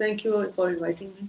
Thank you for inviting me.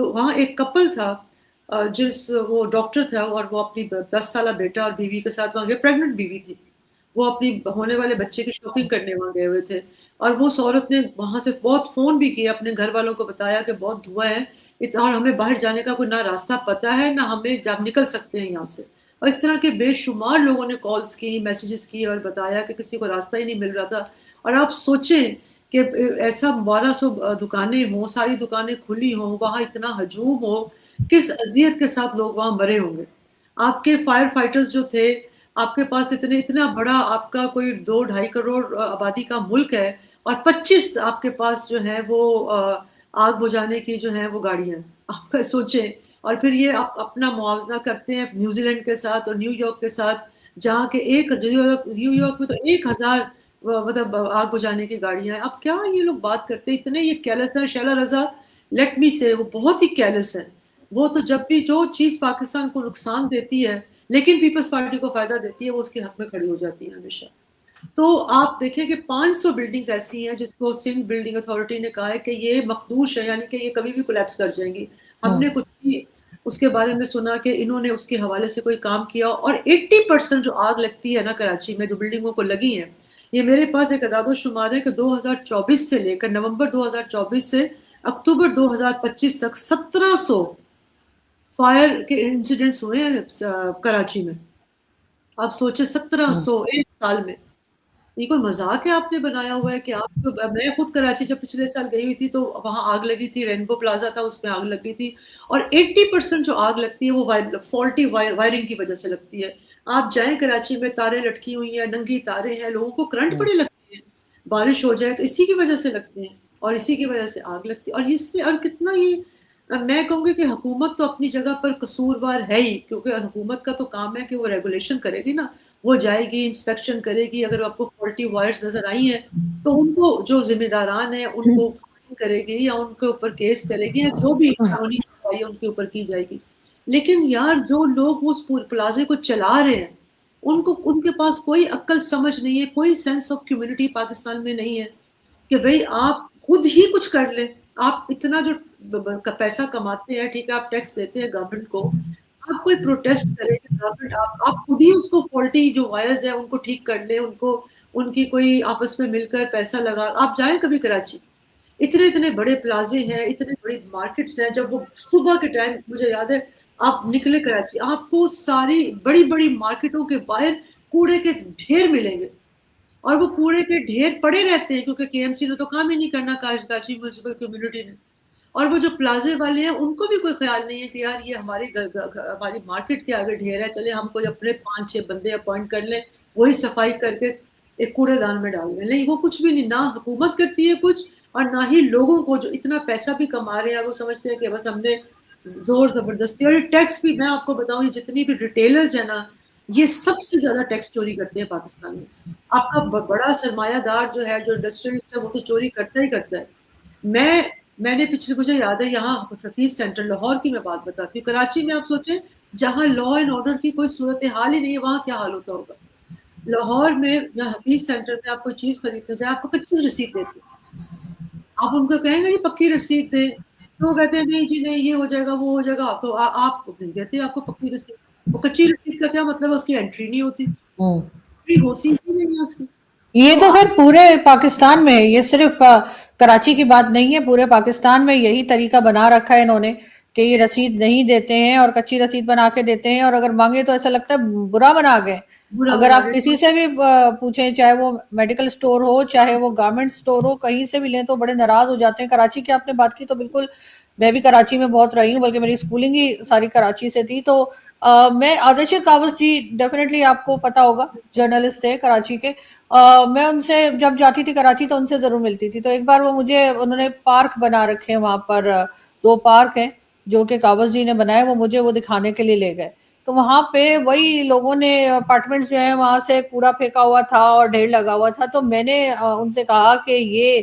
تو وہاں ایک کپل تھا وہ ڈاکٹر تھا اور وہ اپنی 10 سالہ بیٹا اور بیوی کے ساتھ وہاں گئے، پریگننٹ بیوی تھی، وہ اپنی ہونے والے بچے کی شاپنگ کرنے وہاں گئے ہوئے تھے، اور وہ اس عورت نے وہاں سے بہت فون بھی کیا، اپنے گھر والوں کو بتایا کہ بہت دھواں ہے اور ہمیں باہر جانے کا کوئی نہ راستہ پتہ ہے نہ ہمیں جب نکل سکتے ہیں یہاں سے، اور اس طرح کے بے شمار لوگوں نے کالز کی، میسیجز کی اور بتایا کہ کسی کو راستہ ہی نہیں مل رہا تھا. اور آپ سوچیں کہ ایسا 1200 دکانیں ہوں، ساری دکانیں کھلی ہوں، وہاں اتنا ہجوم ہو، کس اذیت کے ساتھ لوگ وہاں مرے ہوں گے. آپ کے فائر فائٹرز جو تھے، آپ کے پاس اتنا بڑا آپ کا کوئی 2-2.5 کروڑ آبادی کا ملک ہے اور 25 آپ کے پاس جو ہے وہ آگ بجھانے کی جو ہے وہ گاڑیاں ہیں. آپ کا سوچیں، اور پھر یہ اپنا موازنہ کرتے ہیں نیوزی لینڈ کے ساتھ اور نیو یارک کے ساتھ، جہاں کے نیو یارک میں تو 1000 مطلب آگ بجھانے کی گاڑیاں ہیں. اب کیا یہ لوگ بات کرتے ہیں، اتنے یہ کیلس ہے. شیلا رضا لیٹ می سے وہ بہت ہی کیلس ہے. وہ تو جب بھی جو چیز پاکستان کو نقصان دیتی ہے لیکن پیپلز پارٹی کو فائدہ دیتی ہے، وہ اس کے حق میں کھڑی ہو جاتی ہے ہمیشہ. تو آپ دیکھیں کہ 500 بلڈنگز ایسی ہیں جس کو سندھ بلڈنگ اتھارٹی نے کہا ہے کہ یہ مخدوش ہے، یعنی کہ یہ کبھی بھی کولیپس کر جائیں گی. ہم نے کچھ بھی اس کے بارے میں سنا کہ انہوں نے اس کے حوالے سے کوئی کام کیا، اور 80% جو آگ لگتی ہے نا کراچی میں، جو بلڈنگوں کو لگی ہیں، یہ میرے پاس ایک اعداد و شمار ہے کہ 2024 سے لے کر نومبر 2024 سے اکتوبر 2025 تک 1700 فائر کے انسیڈنٹس ہوئے ہیں کراچی میں. آپ سوچیں 1700 ایک سال میں. یہ کوئی مذاق ہے آپ نے بنایا ہوا ہے کہ آپ کو. میں خود کراچی جب پچھلے سال گئی ہوئی تھی تو وہاں آگ لگی تھی، رینبو پلازا تھا، اس میں آگ لگی تھی، اور 80% جو آگ لگتی ہے وہ فالٹی وائرنگ کی وجہ سے لگتی ہے. آپ جائیں کراچی میں، تاریں لٹکی ہوئی ہیں، ننگی تاریں ہیں، لوگوں کو کرنٹ بڑے لگتے ہیں، بارش ہو جائے تو اسی کی وجہ سے لگتے ہیں اور اسی کی وجہ سے آگ لگتی ہے. اور اس میں اور کتنا یہ میں کہوں گی کہ حکومت تو اپنی جگہ پر قصوروار ہے ہی، کیونکہ حکومت کا تو کام ہے کہ وہ ریگولیشن کرے گی نا، وہ جائے گی انسپیکشن کرے گی. اگر آپ کو فالٹی وائرز نظر آئی ہیں تو ان کو جو ذمہ داران ہیں ان کو فائن کرے گی یا ان کے اوپر کیس کرے گی، یا جو بھی قانونی کارروائی ان کے اوپر کی جائے گی. لیکن یار جو لوگ اس پلازے کو چلا رہے ہیں ان کے پاس کوئی عقل سمجھ نہیں ہے، کوئی سینس آف کمیونٹی پاکستان میں نہیں ہے کہ بھئی آپ خود ہی کچھ کر لیں. آپ اتنا جو پیسہ کماتے ہیں، ٹھیک ہے، آپ ٹیکس دیتے ہیں گورنمنٹ کو، آپ کوئی پروٹیسٹ کرے گورنمنٹ، آپ خود ہی اس کو فالٹی جو وائرز ہیں ان کو ٹھیک کر لیں، ان کی کوئی آپس میں مل کر پیسہ لگا. آپ جائیں کبھی کراچی، اتنے بڑے پلازے ہیں، اتنے بڑی مارکیٹس ہیں، جب وہ صبح کے ٹائم مجھے یاد ہے آپ نکلے کراچی، آپ کو ساری بڑی بڑی مارکیٹوں کے باہر کوڑے کے ڈھیر ملیں گے، اور وہ کوڑے کے ڈھیر پڑے رہتے ہیں کیونکہ کے ایم سی نے تو کام ہی نہیں کرنا، کراچی میونسپل کمیونٹی نے. اور وہ جو پلازے والے ہیں ان کو بھی کوئی خیال نہیں ہے کہ یار یہ ہماری مارکیٹ کے آگے ڈھیر ہے، چلے ہم کوئی اپنے 5-6 بندے اپوائنٹ کر لیں، وہی صفائی کر کے ایک کوڑے دان میں ڈال دیں. نہیں، وہ کچھ بھی نہیں، نہ حکومت کرتی ہے کچھ، اور نہ ہی لوگوں کو جو اتنا پیسہ بھی کما رہے ہیں وہ سمجھتے ہیں کہ بس ہم نے زور زبردستی. اور ٹیکس بھی میں آپ کو بتاؤں، یہ جتنی بھی ریٹیلرز ہیں نا، یہ سب سے زیادہ ٹیکس چوری کرتے ہیں پاکستان میں. آپ کا بڑا سرمایہ دار جو ہے، جو انڈسٹریلسٹ ہے، وہ تو چوری کرتا ہی کرتا ہے. میں نے مجھے یاد ہے یہاں حفیظ سینٹر لاہور کی میں بات بتاتی ہوں. کراچی میں آپ سوچیں جہاں لا اینڈ آرڈر کی کوئی صورتحال ہی نہیں ہے، وہاں کیا حال ہوتا ہوگا. لاہور میں یا حفیظ سینٹر میں آپ کوئی چیز خریدنے جائیں، آپ کو کچی رسید دیتے ہیں. آپ ان کو کہیں گے یہ پکی رسید دیں، تو وہ کہتے ہیں نہیں جی نہیں، یہ ہو جائے گا وہ ہو جائے گا. تو آپ نہیں کہتے آپ کو پکی رسید. وہ کچی رسید کا کیا مطلب ہے؟ اس کی انٹری نہیں ہوتی، ہوتی ہی نہیں ہے اس کی. یہ تو خیر پورے پاکستان میں ہے، یہ صرف کراچی کی بات نہیں ہے، پورے پاکستان میں یہی طریقہ بنا رکھا ہے انہوں نے کہ یہ رسید نہیں دیتے ہیں اور کچی رسید بنا کے دیتے ہیں، اور اگر مانگے تو ایسا لگتا ہے برا بنا گئے. اگر آپ کسی سے بھی پوچھیں، چاہے وہ میڈیکل سٹور ہو، چاہے وہ گارمنٹ سٹور ہو، کہیں سے بھی لیں تو بڑے ناراض ہو جاتے ہیں. کراچی کی آپ نے بات کی تو بالکل، میں بھی کراچی میں بہت رہی ہوں، بلکہ میری سکولنگ ہی ساری کراچی سے تھی. تو میں عادشر کاوس جی ڈیفینیٹلی آپ کو پتا ہوگا، جرنلسٹ تھے کراچی کے. میں ان سے جب جاتی تھی کراچی تو ان سے ضرور ملتی تھی. تو ایک بار وہ مجھے انہوں نے پارک بنا رکھے ہیں وہاں پر، 2 پارک ہیں جو کہ کاوس جی نے بنائے، وہ مجھے وہ دکھانے کے لیے لے گئے. تو وہاں پہ وہی لوگوں نے اپارٹمنٹ جو ہیں وہاں سے کوڑا پھینکا ہوا تھا اور ڈھیر لگا ہوا تھا. تو میں نے ان سے کہا کہ یہ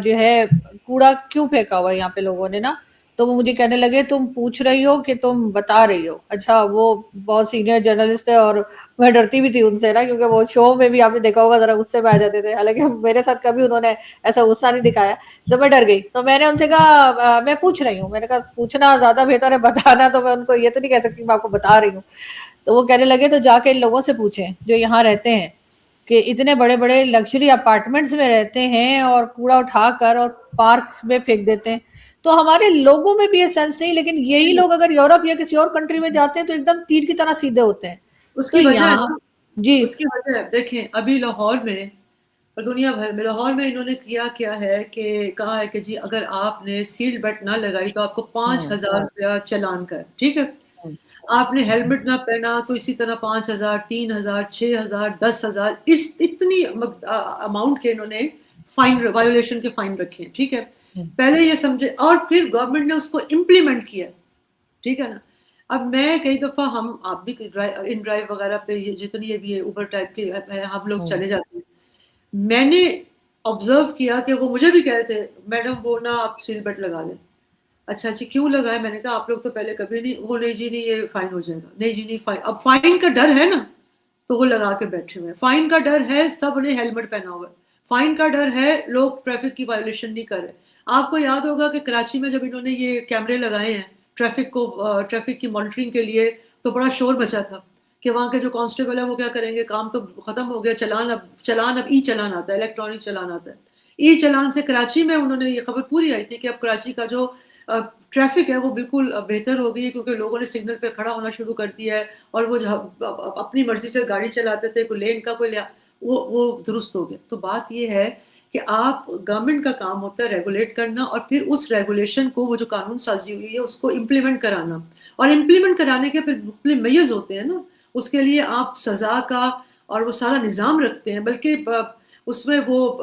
جو ہے کوڑا کیوں پھینکا ہوا ہے یہاں پہ لوگوں نے نا. تو وہ مجھے کہنے لگے تم پوچھ رہی ہو کہ تم بتا رہی ہو. اچھا وہ بہت سینئر جرنلسٹ ہے اور میں ڈرتی بھی تھی ان سے نا, کیونکہ وہ شو میں بھی آپ نے دیکھا ہوگا ذرا غصے میں آ جاتے تھے, حالانکہ میرے ساتھ کبھی انہوں نے ایسا غصہ نہیں دکھایا. تو میں ڈر گئی, تو میں نے ان سے کہا میں پوچھ رہی ہوں. میں نے کہا پوچھنا زیادہ بہتر ہے, بتانا تو میں ان کو یہ تو نہیں کہہ سکتی میں آپ کو بتا رہی ہوں. تو وہ کہنے لگے تو جا کے ان لوگوں سے پوچھیں جو یہاں رہتے ہیں, کہ اتنے بڑے بڑے لگژری اپارٹمنٹس میں رہتے ہیں اور کوڑا اٹھا کر اور پارک میں پھینک دیتے ہیں. تو ہمارے لوگوں میں بھی یہ سینس نہیں, لیکن یہی لوگ اگر یورپ یا کسی اور کنٹری میں جاتے ہیں تو ایک دم تیر کی طرح سیدھے ہوتے ہیں. اس تو کی وجہ ہے یہاں نا, جی اس کی وجہ ہے دیکھیں ابھی لاہور میں اور دنیا بھر میں, لاہور میں انہوں نے کیا ہے کہ کہا ہے کہ جی اگر آپ نے سیٹ بیلٹ نہ لگائی تو آپ کو 5,000 روپیہ چلان کا ہے, ٹھیک ہے. آپ نے ہیلمٹ نہ پہنا تو اسی طرح 5,000, 3,000, 6,000, 10,000 اتنی اماؤنٹ کے انہوں نے فائن, وائیولیشن کے فائن رکھے ہیں, ٹھیک ہے. پہلے یہ سمجھے, اور پھر گورنمنٹ نے اس کو امپلیمنٹ کیا, ٹھیک ہے نا. اب میں کئی دفعہ آپ بھی ان ڈرائیو وغیرہ پہ جتنی یہ بھی اوبر ٹائپ کے ہم لوگ چلے جاتے ہیں. میں نے آبزرو کیا کہ وہ مجھے بھی کہہ رہے تھے میڈم وہ نا آپ سیٹ بیلٹ لگا دیں. اچھا جی کیوں لگائے, میں نے کہا آپ لوگ تو پہلے کبھی نہیں, وہ نہیں جی نہیں یہ فائن ہو جائے گا, نہیں جی نہیں فائن. اب فائن کا ڈر ہے نا تو وہ لگا کے بیٹھے ہوئے ہیں. فائن کا ڈر ہے, سب نے ہیلمٹ پہنا ہوا ہے. فائن کا ڈر ہے, لوگ ٹریفک کی وائلیشن نہیں کر رہے. آپ کو یاد ہوگا کہ کراچی میں جب انہوں نے یہ کیمرے لگائے ہیں ٹریفک کی مانیٹرنگ کے لیے, تو بڑا شور مچا تھا کہ وہاں کے جو کانسٹیبل ہے وہ کیا کریں گے, کام تو ختم ہو گیا, چلان اب ای چلان آتا ہے, الیکٹرانک چلان آتا ہے. ای چلان سے کراچی میں انہوں نے یہ خبر پوری آئی تھی کہ اب کراچی کا جو ٹریفک ہے وہ بالکل بہتر ہو گئی ہے, کیونکہ لوگوں نے سگنل پہ کھڑا ہونا شروع کر دیا ہے, اور وہ اپنی مرضی سے گاڑی چلاتے تھے, کوئی لین کا کوئی وہ درست ہو گیا. تو بات یہ ہے کہ آپ گورنمنٹ کا کام ہوتا ہے ریگولیٹ کرنا, اور پھر اس ریگولیشن کو, وہ جو قانون سازی ہوئی ہے اس کو امپلیمنٹ کرانا, اور امپلیمنٹ کرانے کے پھر مختلف میئرز ہوتے ہیں نا, اس کے لیے آپ سزا کا اور وہ سارا نظام رکھتے ہیں. بلکہ اس میں وہ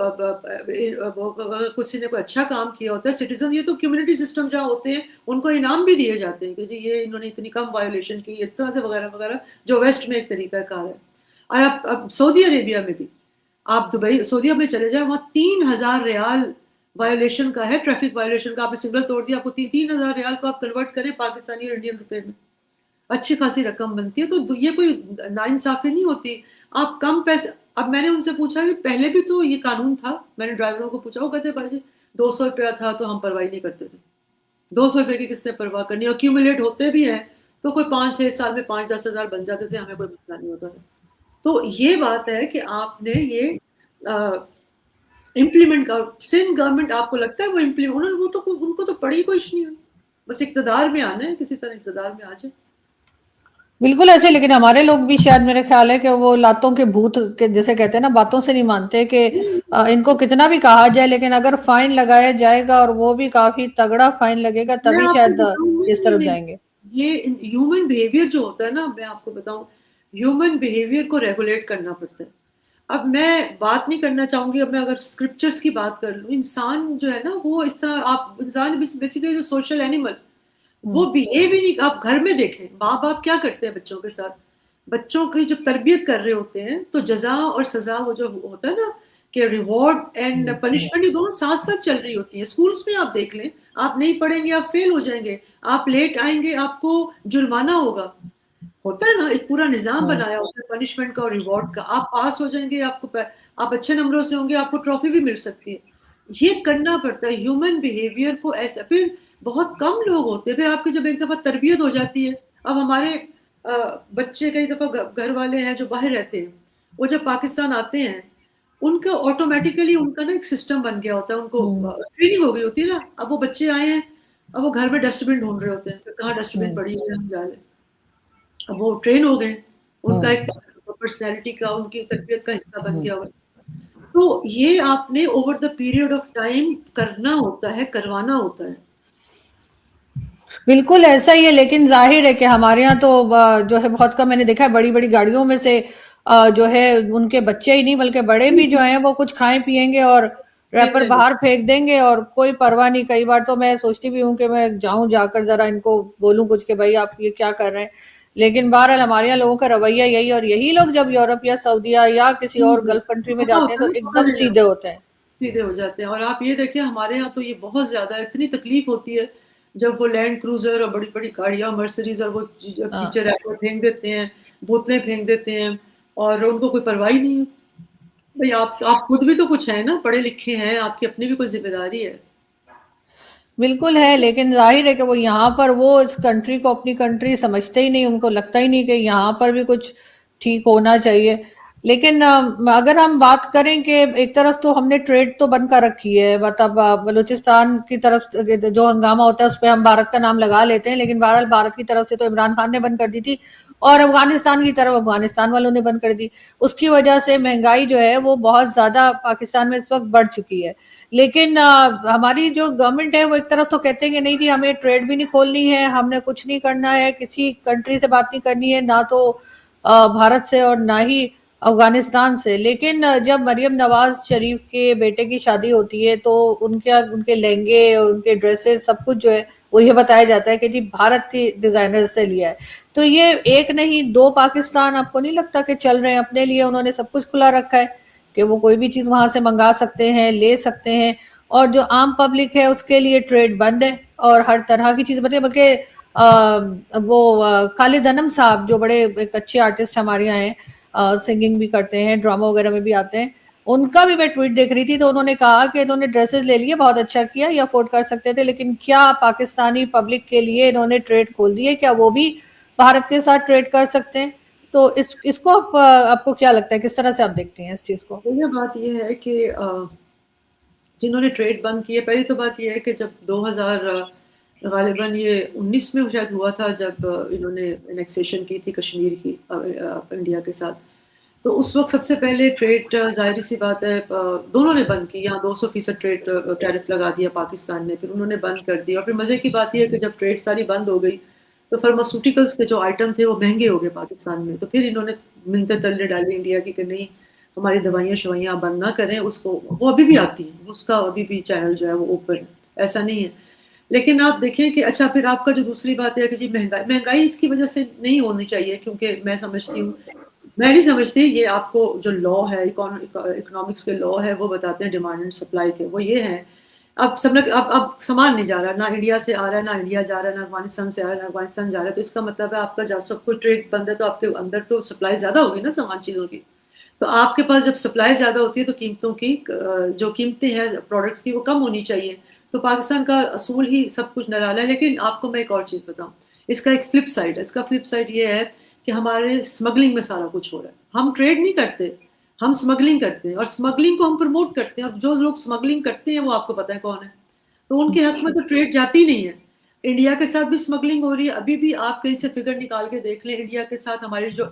کسی نے کوئی اچھا کام کیا ہوتا ہے سٹیزن, یہ تو کمیونٹی سسٹم جہاں ہوتے ہیں ان کو انعام بھی دیے جاتے ہیں کہ جی یہ انہوں نے اتنی کم وائلیشن کی, اس طرح سے وغیرہ وغیرہ, جو ویسٹ میں ایک طریقہ کار ہے. اور اب سعودی عربیہ میں بھی, آپ دبئی سعودیہ میں چلے جائیں, وہاں 3,000 ریال وائلیشن کا ہے, ٹریفک وائلیشن کا. آپ نے سگنل توڑ دیا, آپ کو 3,000 ریال کو آپ کنورٹ کریں پاکستانی اور انڈین روپے میں, اچھی خاصی رقم بنتی ہے. تو یہ کوئی ناانصافی نہیں ہوتی. آپ کم پیسے, اب میں نے ان سے پوچھا کہ پہلے بھی تو یہ قانون تھا, میں نے ڈرائیوروں کو پوچھا, وہ کہتے بھائی 200 روپیہ تھا تو ہم پرواہ نہیں کرتے تھے. 200 روپے کی کس نے پرواہ کرنی, اور کیومولیٹ ہوتے بھی ہیں تو کوئی 5-6 سال میں 5-10 ہزار بن جاتے تھے, ہمیں کوئی مسئلہ نہیں ہوتا تھا. تو یہ بات ہے کہ آپ نے یہ امپلیمنٹ کا, سندھ گورنمنٹ آپ کو لگتا ہے وہ امپلیمنٹ, ان کو تو پڑی کچھ نہیں ہے, بس اقتدار میں آنا ہے, کسی طرح اقتدار میں آ جائے. بالکل ایسے, لیکن ہمارے لوگ بھی شاید میرے خیال ہے کہ وہ لاتوں کے بھوت کے جیسے کہتے ہیں نا, باتوں سے نہیں مانتے, کہ ان کو کتنا بھی کہا جائے لیکن اگر فائن لگایا جائے گا اور وہ بھی کافی تگڑا فائن لگے گا میں تبھی آپ کو شاید اس بتاؤں طرف گی, جائیں گے. یہ ہیومن بیہیویئر جو ہوتا ہے نا, میں آپ کو بتاؤں, ہیومن بیہیویئر کو ریگولیٹ کرنا پڑتا ہے. اب میں بات نہیں کرنا چاہوں گی, اب میں اگر اسکرپچرس کی بات کر لوں, انسان جو ہے نا وہ اس طرح, آپ انسان بیسیکلی سوشل اینیمل, وہ بہیو ہی نہیں. آپ گھر میں دیکھیں ماں باپ کیا کرتے ہیں بچوں کے ساتھ, بچوں کی جب تربیت کر رہے ہوتے ہیں تو جزا اور سزا, وہ جو ہوتا ہے نا کہ ریوارڈ اینڈ پنشمنٹ, یہ دونوں ساتھ ساتھ چل رہی ہوتی ہیں. اسکولس میں آپ دیکھ لیں, آپ نہیں پڑھیں گے آپ فیل ہو جائیں گے, آپ لیٹ آئیں گے آپ کو جرمانہ ہوگا, ہوتا ہے نا, ایک پورا نظام بنایا ہوتا ہے پنشمنٹ کا اور ریوارڈ کا. آپ پاس ہو جائیں گے, آپ اچھے نمبروں سے ہوں گے, آپ کو ٹرافی بھی مل سکتی ہے. یہ کرنا پڑتا ہے ہیومن بیہیویئر کو ایسا. پھر بہت کم لوگ ہوتے ہیں, پھر آپ کی جب ایک دفعہ تربیت ہو جاتی ہے. اب ہمارے بچے کئی دفعہ گھر والے ہیں جو باہر رہتے ہیں, وہ جب پاکستان آتے ہیں ان کا آٹومیٹیکلی ان کا نا ایک سسٹم بن گیا ہوتا ہے, ان کو ٹریننگ ہو گئی ہوتی ہے نا. اب وہ بچے آئے ہیں, اب وہ گھر میں ڈسٹ بن ڈھونڈ رہے ہوتے ہیں, پھر کہاں ڈسٹ بن پڑی ہے, ہم جا رہے. اب وہ ٹرین ہو گئے, ان کا ایک پرسنالٹی کا, ان کی تربیت کا حصہ بن گیا ہوا. تو یہ آپ نے over the period of time کرنا ہوتا ہے, کروانا ہوتا ہے. بالکل ایسا ہی ہے, لیکن ظاہر ہے کہ ہمارے یہاں تو جو ہے بہت کم, میں نے دیکھا ہے بڑی بڑی گاڑیوں میں سے جو ہے ان کے بچے ہی نہیں بلکہ بڑے بھی جو ہیں وہ کچھ کھائیں پیئیں گے اور ریپر باہر پھینک دیں گے اور کوئی پرواہ نہیں. کئی بار تو میں سوچتی بھی ہوں کہ میں جاؤں, جا کر ذرا ان کو بولوں کچھ کہ بھائی آپ یہ کیا کر رہے ہیں. لیکن بہرحال ہمارے یہاں لوگوں کا رویہ یہی, اور یہی لوگ جب یورپ یا سعودیہ یا کسی اور گلف کنٹری میں جاتے ہیں تو ایک دم سیدھے ہوتے ہیں, سیدھے ہو جاتے ہیں. اور آپ یہ دیکھیں ہمارے یہاں تو یہ بہت زیادہ اتنی تکلیف ہوتی ہے جب وہ لینڈ کروزر اور بڑی بڑی گاڑیاں مرسڈیز اور وہ پیچھے ریپر پھینک دیتے ہیں, بوتلیں پھینک دیتے ہیں, اور ان کو کوئی پرواہ نہیں ہے. بھائی آپ خود بھی تو کچھ ہیں نا, پڑھے لکھے ہیں, آپ کی اپنی بھی کوئی ذمہ داری ہے. بالکل ہے, لیکن ظاہر ہے کہ وہ یہاں پر وہ اس کنٹری کو اپنی کنٹری سمجھتے ہی نہیں, ان کو لگتا ہی نہیں کہ یہاں پر بھی کچھ ٹھیک ہونا چاہیے. لیکن اگر ہم بات کریں کہ ایک طرف تو ہم نے ٹریڈ تو بند کر رکھی ہے, مطلب بلوچستان کی طرف جو ہنگامہ ہوتا ہے اس پہ ہم بھارت کا نام لگا لیتے ہیں, لیکن بہرحال بھارت کی طرف سے تو عمران خان نے بند کر دی تھی, اور افغانستان کی طرف افغانستان والوں نے بند کر دی. اس کی وجہ سے مہنگائی جو ہے وہ بہت زیادہ پاکستان میں اس وقت بڑھ چکی ہے. لیکن ہماری جو گورنمنٹ ہے وہ ایک طرف تو کہتے ہیں کہ نہیں جی ہمیں ٹریڈ بھی نہیں کھولنی ہے, ہم نے کچھ نہیں کرنا ہے, کسی کنٹری سے بات نہیں کرنی ہے, نہ تو بھارت سے اور نہ ہی افغانستان سے. لیکن جب مریم نواز شریف کے بیٹے کی شادی ہوتی ہے تو ان کے لہنگے, ان کے ڈریسز, سب کچھ جو ہے وہ یہ بتایا جاتا ہے کہ جی بھارت کی ڈیزائنر سے لیا ہے. تو یہ ایک نہیں دو پاکستان آپ کو نہیں لگتا کہ چل رہے ہیں اپنے لیے, انہوں نے سب کچھ کھلا رکھا ہے کہ وہ کوئی بھی چیز وہاں سے منگا سکتے ہیں, لے سکتے ہیں, اور جو عام پبلک ہے اس کے لیے ٹریڈ بند ہے اور ہر طرح کی چیز بنے. بلکہ وہ خالد انم صاحب جو بڑے ایک اچھے آرٹسٹ ہمارے یہاں ہیں, سنگنگ بھی کرتے ہیں, ڈرامہ وغیرہ میں بھی آتے ہیں, ان کا بھی میں ٹویٹ دیکھ رہی تھی تو انہوں نے کہا کہ انہوں نے ڈریسز لے لیے, بہت اچھا کیا, یہ افورڈ کر سکتے تھے, لیکن کیا پاکستانی پبلک کے لیے انہوں نے ٹریڈ کھول دیے, کیا وہ بھی بھارت کے ساتھ ٹریڈ کر سکتے ہیں؟ تو اس کو آپ کو کیا لگتا ہے, کس طرح سے آپ دیکھتے ہیں اس چیز کو؟ یہ بات یہ ہے کہ جنہوں نے ٹریڈ بند کی ہے, پہلی تو بات یہ ہے کہ جب 2000 غالباً یہ 19 میں شاید ہوا تھا جب انہوں نے انیکسیشن کی تھی کشمیر کی انڈیا کے ساتھ, تو اس وقت سب سے پہلے ٹریڈ ظاہری سی بات ہے دونوں نے بند کی, یہاں 200% ٹریڈ ٹیرف لگا دیا پاکستان نے, پھر انہوں نے بند کر دیا. اور پھر مزے کی بات یہ ہے کہ جب ٹریڈ ساری بند ہو گئی تو فارماسیوٹیکلس کے جو آئٹم تھے وہ مہنگے ہو گئے پاکستان میں, تو پھر انہوں نے منتیں تلے ڈالی انڈیا کی کہ نہیں ہماری دوائیاں شوائیاں بند نہ کریں, اس کو وہ ابھی بھی آتی ہیں, اس کا ابھی بھی چینل جو ہے وہ اوپن ہے, ایسا نہیں ہے. لیکن آپ دیکھیں کہ اچھا پھر آپ کا جو دوسری بات ہے کہ جی مہنگائی اس کی وجہ سے نہیں ہونی چاہیے, کیونکہ میں سمجھتی ہوں, میں نہیں سمجھتی, یہ آپ کو جو لا ہے اکنامکس کے لا ہے وہ بتاتے ہیں ڈیمانڈ اینڈ سپلائی کے, وہ یہ ہیں اب اب سامان نہیں جا رہا, نہ انڈیا سے آ رہا ہے, نہ انڈیا جا رہا ہے, نہ افغانستان سے آ رہا ہے, نہ افغانستان جا رہا ہے, تو اس کا مطلب ہے آپ کا جب سب کچھ ٹریڈ بند ہے تو آپ کے اندر تو سپلائی زیادہ ہوگی نا سامان چیزوں کی. تو آپ کے پاس جب سپلائی زیادہ ہوتی ہے تو قیمتوں کی جو قیمتیں ہیں پروڈکٹس کی وہ کم ہونی چاہیے. تو پاکستان کا اصول ہی سب کچھ نرالا ہے. لیکن آپ کو میں ایک اور چیز بتاؤں, اس کا ایک فلپ سائڈ ہے. اس کا فلپ سائڈ یہ ہے کہ ہمارے اسمگلنگ میں سارا کچھ ہو رہا ہے. ہم ٹریڈ نہیں کرتے, ہم اسمگلنگ کرتے ہیں, اور اسمگلنگ کو ہم پروموٹ کرتے ہیں, اور جو لوگ اسمگلنگ کرتے ہیں وہ آپ کو پتہ ہے کون ہے, تو ان کے حق میں تو ٹریڈ جاتی نہیں ہے. انڈیا کے ساتھ بھی اسمگلنگ ہو رہی ہے, ابھی بھی آپ کہیں سے فگر نکال کے دیکھ لیں, انڈیا کے ساتھ ہماری جو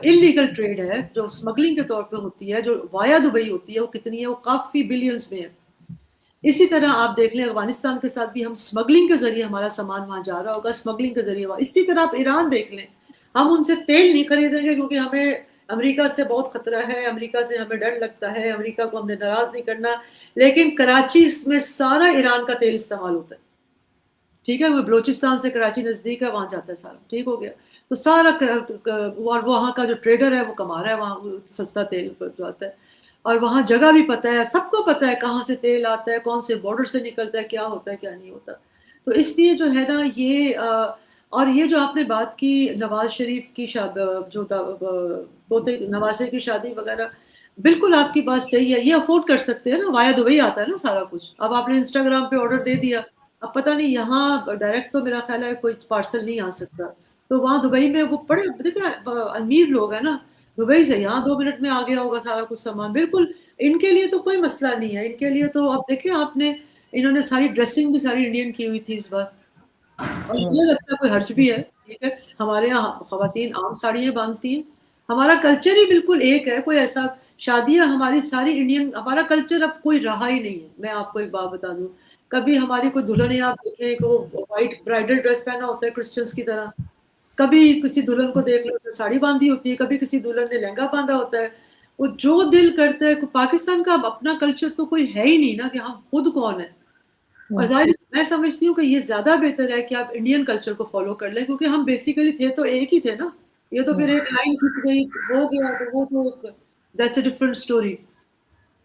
انلیگل ٹریڈ ہے جو اسمگلنگ کے طور پہ ہوتی ہے, جو وایا دبئی ہوتی ہے, وہ کتنی ہے, وہ کافی بلینز میں ہے. اسی طرح آپ دیکھ لیں افغانستان کے ساتھ بھی ہم اسمگلنگ کے ذریعے ہمارا سامان وہاں جا رہا ہوگا, اسمگلنگ کے ذریعے وہاں. اسی طرح آپ ایران دیکھ لیں, ہم ان سے تیل نہیں خریدیں گے کیونکہ ہمیں امریکہ سے بہت خطرہ ہے, امریکہ سے ہمیں ڈر لگتا ہے, امریکہ کو ہم نے ناراض نہیں کرنا, لیکن کراچی میں سارا ایران کا تیل استعمال ہوتا ہے. ٹھیک ہے, وہ بلوچستان سے کراچی نزدیک ہے, وہاں جاتا ہے سارا, ٹھیک ہو گیا. تو سارا اور وہاں کا جو ٹریڈر ہے وہ کما رہا ہے وہاں سستا تیل جو آتا ہے, اور وہاں جگہ بھی پتہ ہے, سب کو پتہ ہے کہاں سے تیل آتا ہے, کون سے بارڈر سے نکلتا ہے, کیا ہوتا ہے کیا نہیں ہوتا. تو اس لیے جو ہے نا یہ اور یہ جو آپ نے بات کی نواز شریف کی جو پوتے نوازے کی شادی وغیرہ, بالکل آپ کی بات صحیح ہے, یہ افورڈ کر سکتے ہیں نا, وایا دبئی آتا ہے نا سارا کچھ. اب آپ نے انسٹاگرام پہ آرڈر دے دیا, اب پتہ نہیں یہاں ڈائریکٹ تو میرا خیال ہے کوئی پارسل نہیں آ سکتا, تو وہاں دبئی میں وہ بڑے دیکھیں امیر لوگ ہیں نا, دبئی سے یہاں 2 منٹ میں آ گیا ہوگا سارا کچھ سامان. بالکل ان کے لیے تو کوئی مسئلہ نہیں ہے, ان کے لیے تو آپ دیکھیں آپ نے انہوں نے ساری ڈریسنگ بھی ساری انڈین کی ہوئی تھی اس بار, اور مجھے لگتا ہے کوئی حرج بھی ہے. ٹھیک ہے, ہمارے یہاں خواتین عام ساڑیاں باندھتی ہیں, ہمارا کلچر ہی بالکل ایک ہے, کوئی ایسا شادیاں ہماری ساری انڈین, ہمارا کلچر اب کوئی رہا ہی نہیں ہے. میں آپ کو ایک بات بتا دوں, کبھی ہماری کوئی دلہن آپ دیکھیں کہ وہ وائٹ برائڈل ڈریس پہنا ہوتا ہے کرسچنس کی طرح, کبھی کسی دلہن کو دیکھ لو ساڑی باندھی ہوتی ہے, کبھی کسی دلہن نے لہنگا باندھا ہوتا ہے. وہ جو دل کرتا ہے, پاکستان کا اب اپنا کلچر تو کوئی ہے ہی نہیں نا کہ ہم خود کون ہیں. اور ظاہر میں سمجھتی ہوں کہ یہ زیادہ بہتر ہے کہ آپ انڈین کلچر کو فالو کر لیں, کیونکہ ہم بیسیکلی تھے تو ایک ہی تھے نا. یہ تو پھر ایک لائن کھنچ گئی ہو گیا, تو وہ تو دیٹس اے ڈفرنٹ اسٹوری.